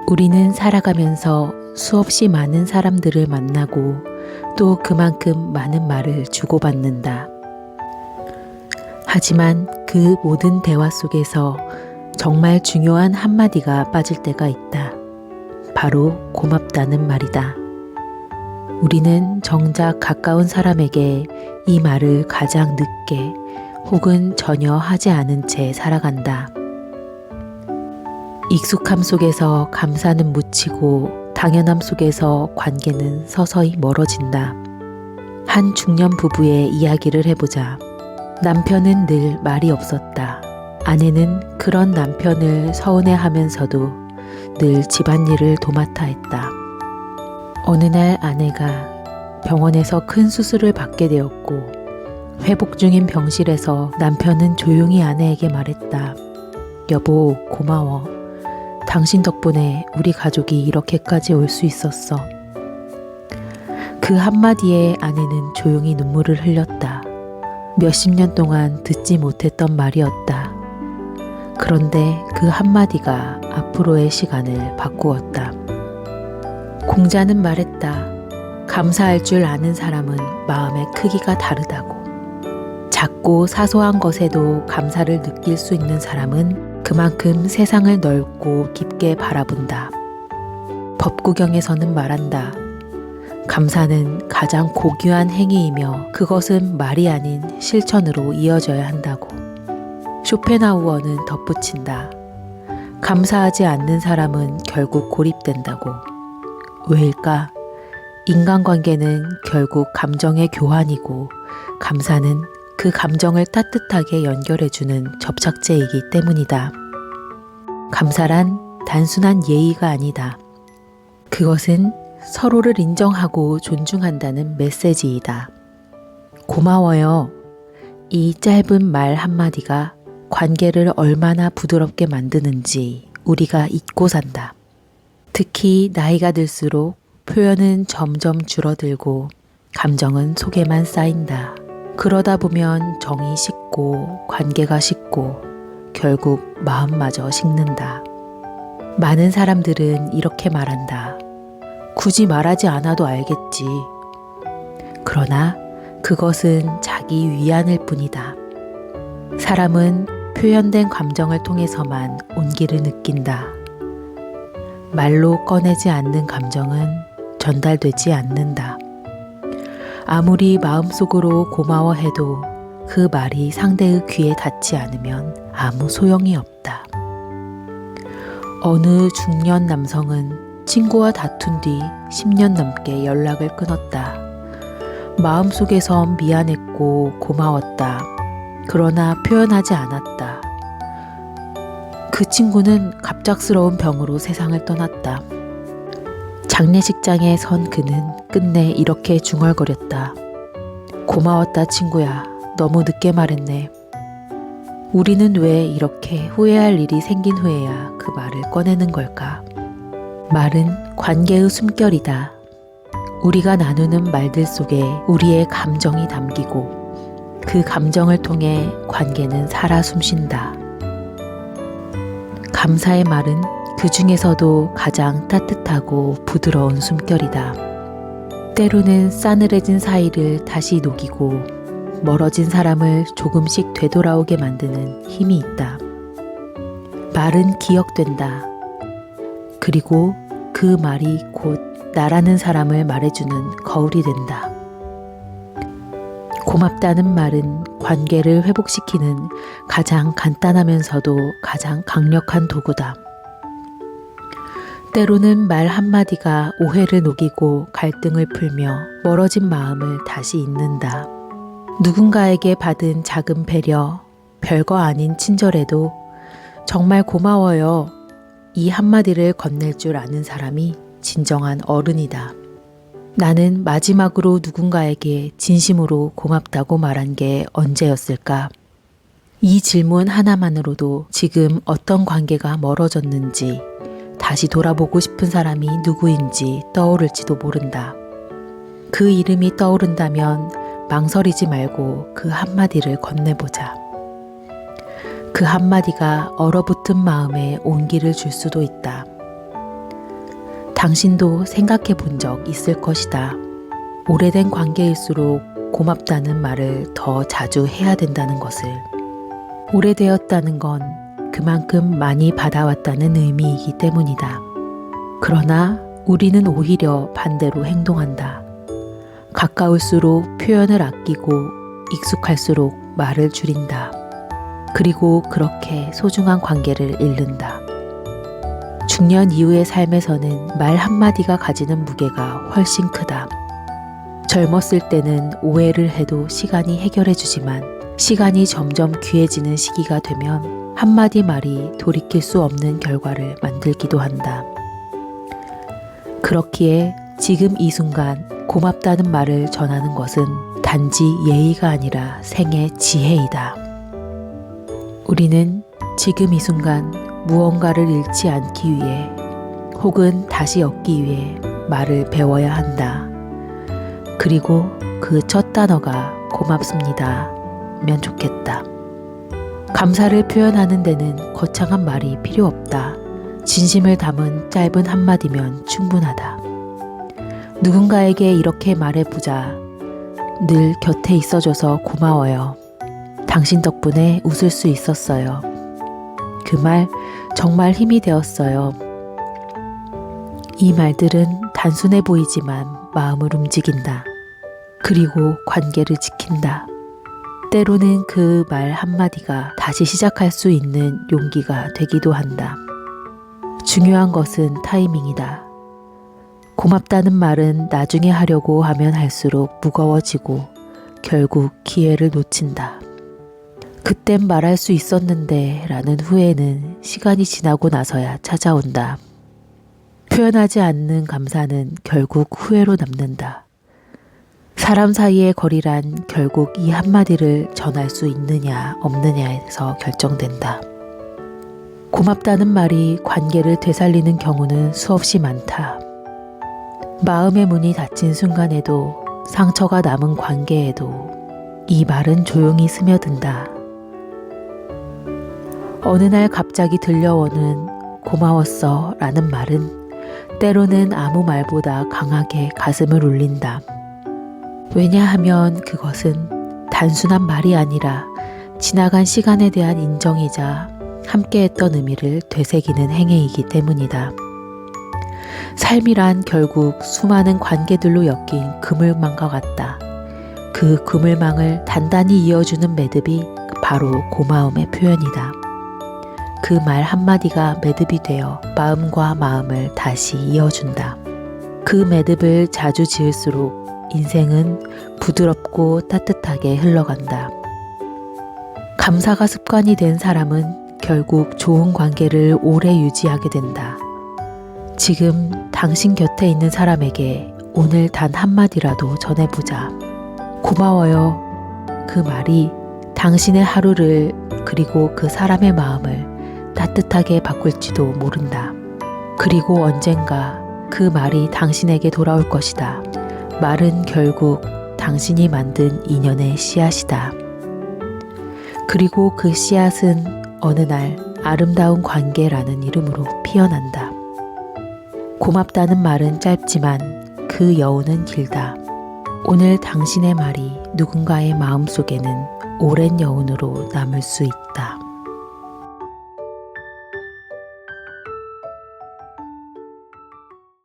우리는 살아가면서 수없이 많은 사람들을 만나고 또 그만큼 많은 말을 주고받는다. 하지만 그 모든 대화 속에서 정말 중요한 한마디가 빠질 때가 있다. 바로 고맙다는 말이다. 우리는 정작 가까운 사람에게 이 말을 가장 늦게 혹은 전혀 하지 않은 채 살아간다. 익숙함 속에서 감사는 묻히고 당연함 속에서 관계는 서서히 멀어진다. 한 중년 부부의 이야기를 해보자. 남편은 늘 말이 없었다. 아내는 그런 남편을 서운해하면서도 늘 집안일을 도맡아 했다. 어느 날 아내가 병원에서 큰 수술을 받게 되었고 회복 중인 병실에서 남편은 조용히 아내에게 말했다. 여보, 고마워. 당신 덕분에 우리 가족이 이렇게까지 올 수 있었어. 그 한마디에 아내는 조용히 눈물을 흘렸다. 몇십 년 동안 듣지 못했던 말이었다. 그런데 그 한마디가 앞으로의 시간을 바꾸었다. 공자는 말했다. 감사할 줄 아는 사람은 마음의 크기가 다르다고. 작고 사소한 것에도 감사를 느낄 수 있는 사람은 그만큼 세상을 넓고 깊게 바라본다. 법구경에서는 말한다. 감사는 가장 고귀한 행위이며 그것은 말이 아닌 실천으로 이어져야 한다고. 쇼펜하우어는 덧붙인다. 감사하지 않는 사람은 결국 고립된다고. 왜일까? 인간관계는 결국 감정의 교환이고 감사는 그 감정을 따뜻하게 연결해주는 접착제이기 때문이다. 감사란 단순한 예의가 아니다. 그것은 서로를 인정하고 존중한다는 메시지이다. 고마워요. 이 짧은 말 한마디가 관계를 얼마나 부드럽게 만드는지 우리가 잊고 산다. 특히 나이가 들수록 표현은 점점 줄어들고 감정은 속에만 쌓인다. 그러다 보면 정이 식고 관계가 식고 결국 마음마저 식는다. 많은 사람들은 이렇게 말한다. 굳이 말하지 않아도 알겠지. 그러나 그것은 자기 위안일 뿐이다. 사람은 표현된 감정을 통해서만 온기를 느낀다. 말로 꺼내지 않는 감정은 전달되지 않는다. 아무리 마음속으로 고마워해도 그 말이 상대의 귀에 닿지 않으면 아무 소용이 없다. 어느 중년 남성은 친구와 다툰 뒤 10년 넘게 연락을 끊었다. 마음속에선 미안했고 고마웠다. 그러나 표현하지 않았다. 그 친구는 갑작스러운 병으로 세상을 떠났다. 장례식장에 선 그는 끝내 이렇게 중얼거렸다. 고마웠다 친구야. 너무 늦게 말했네. 우리는 왜 이렇게 후회할 일이 생긴 후에야 그 말을 꺼내는 걸까? 말은 관계의 숨결이다. 우리가 나누는 말들 속에 우리의 감정이 담기고 그 감정을 통해 관계는 살아 숨쉰다. 감사의 말은 그 중에서도 가장 따뜻하고 부드러운 숨결이다. 때로는 싸늘해진 사이를 다시 녹이고 멀어진 사람을 조금씩 되돌아오게 만드는 힘이 있다. 말은 기억된다. 그리고 그 말이 곧 나라는 사람을 말해주는 거울이 된다. 고맙다는 말은 관계를 회복시키는 가장 간단하면서도 가장 강력한 도구다. 때로는 말 한마디가 오해를 녹이고 갈등을 풀며 멀어진 마음을 다시 잇는다. 누군가에게 받은 작은 배려, 별거 아닌 친절에도 정말 고마워요. 이 한마디를 건넬 줄 아는 사람이 진정한 어른이다. 나는 마지막으로 누군가에게 진심으로 고맙다고 말한 게 언제였을까? 이 질문 하나만으로도 지금 어떤 관계가 멀어졌는지 다시 돌아보고 싶은 사람이 누구인지 떠오를지도 모른다. 그 이름이 떠오른다면 망설이지 말고 그 한마디를 건네보자. 그 한마디가 얼어붙은 마음에 온기를 줄 수도 있다. 당신도 생각해 본 적 있을 것이다. 오래된 관계일수록 고맙다는 말을 더 자주 해야 된다는 것을. 오래되었다는 건 그만큼 많이 받아왔다는 의미이기 때문이다. 그러나 우리는 오히려 반대로 행동한다. 가까울수록 표현을 아끼고 익숙할수록 말을 줄인다. 그리고 그렇게 소중한 관계를 잃는다. 중년 이후의 삶에서는 말 한마디가 가지는 무게가 훨씬 크다. 젊었을 때는 오해를 해도 시간이 해결해주지만 시간이 점점 귀해지는 시기가 되면 한마디 말이 돌이킬 수 없는 결과를 만들기도 한다. 그렇기에 지금 이 순간 고맙다는 말을 전하는 것은 단지 예의가 아니라 생의 지혜이다. 우리는 지금 이 순간 무언가를 잃지 않기 위해 혹은 다시 얻기 위해 말을 배워야 한다. 그리고 그 첫 단어가 고맙습니다 면 좋겠다. 감사를 표현하는 데는 거창한 말이 필요 없다. 진심을 담은 짧은 한마디면 충분하다. 누군가에게 이렇게 말해보자. 늘 곁에 있어줘서 고마워요. 당신 덕분에 웃을 수 있었어요. 그 말 정말 힘이 되었어요. 이 말들은 단순해 보이지만 마음을 움직인다. 그리고 관계를 지킨다. 때로는 그 말 한마디가 다시 시작할 수 있는 용기가 되기도 한다. 중요한 것은 타이밍이다. 고맙다는 말은 나중에 하려고 하면 할수록 무거워지고 결국 기회를 놓친다. 그땐 말할 수 있었는데 라는 후회는 시간이 지나고 나서야 찾아온다. 표현하지 않는 감사는 결국 후회로 남는다. 사람 사이의 거리란 결국 이 한마디를 전할 수 있느냐 없느냐에서 결정된다. 고맙다는 말이 관계를 되살리는 경우는 수없이 많다. 마음의 문이 닫힌 순간에도 상처가 남은 관계에도 이 말은 조용히 스며든다. 어느 날 갑자기 들려오는 고마웠어 라는 말은 때로는 아무 말보다 강하게 가슴을 울린다. 왜냐하면 그것은 단순한 말이 아니라 지나간 시간에 대한 인정이자 함께했던 의미를 되새기는 행위이기 때문이다. 삶이란 결국 수많은 관계들로 엮인 그물망과 같다. 그 그물망을 단단히 이어주는 매듭이 바로 고마움의 표현이다. 그 말 한마디가 매듭이 되어 마음과 마음을 다시 이어준다. 그 매듭을 자주 지을수록 인생은 부드럽고 따뜻하게 흘러간다. 감사가 습관이 된 사람은 결국 좋은 관계를 오래 유지하게 된다. 지금 당신 곁에 있는 사람에게 오늘 단 한마디라도 전해보자. 고마워요. 그 말이 당신의 하루를 그리고 그 사람의 마음을 따뜻하게 바꿀지도 모른다. 그리고 언젠가 그 말이 당신에게 돌아올 것이다. 말은 결국 당신이 만든 인연의 씨앗이다. 그리고 그 씨앗은 어느 날 아름다운 관계라는 이름으로 피어난다. 고맙다는 말은 짧지만 그 여운은 길다. 오늘 당신의 말이 누군가의 마음속에는 오랜 여운으로 남을 수 있다.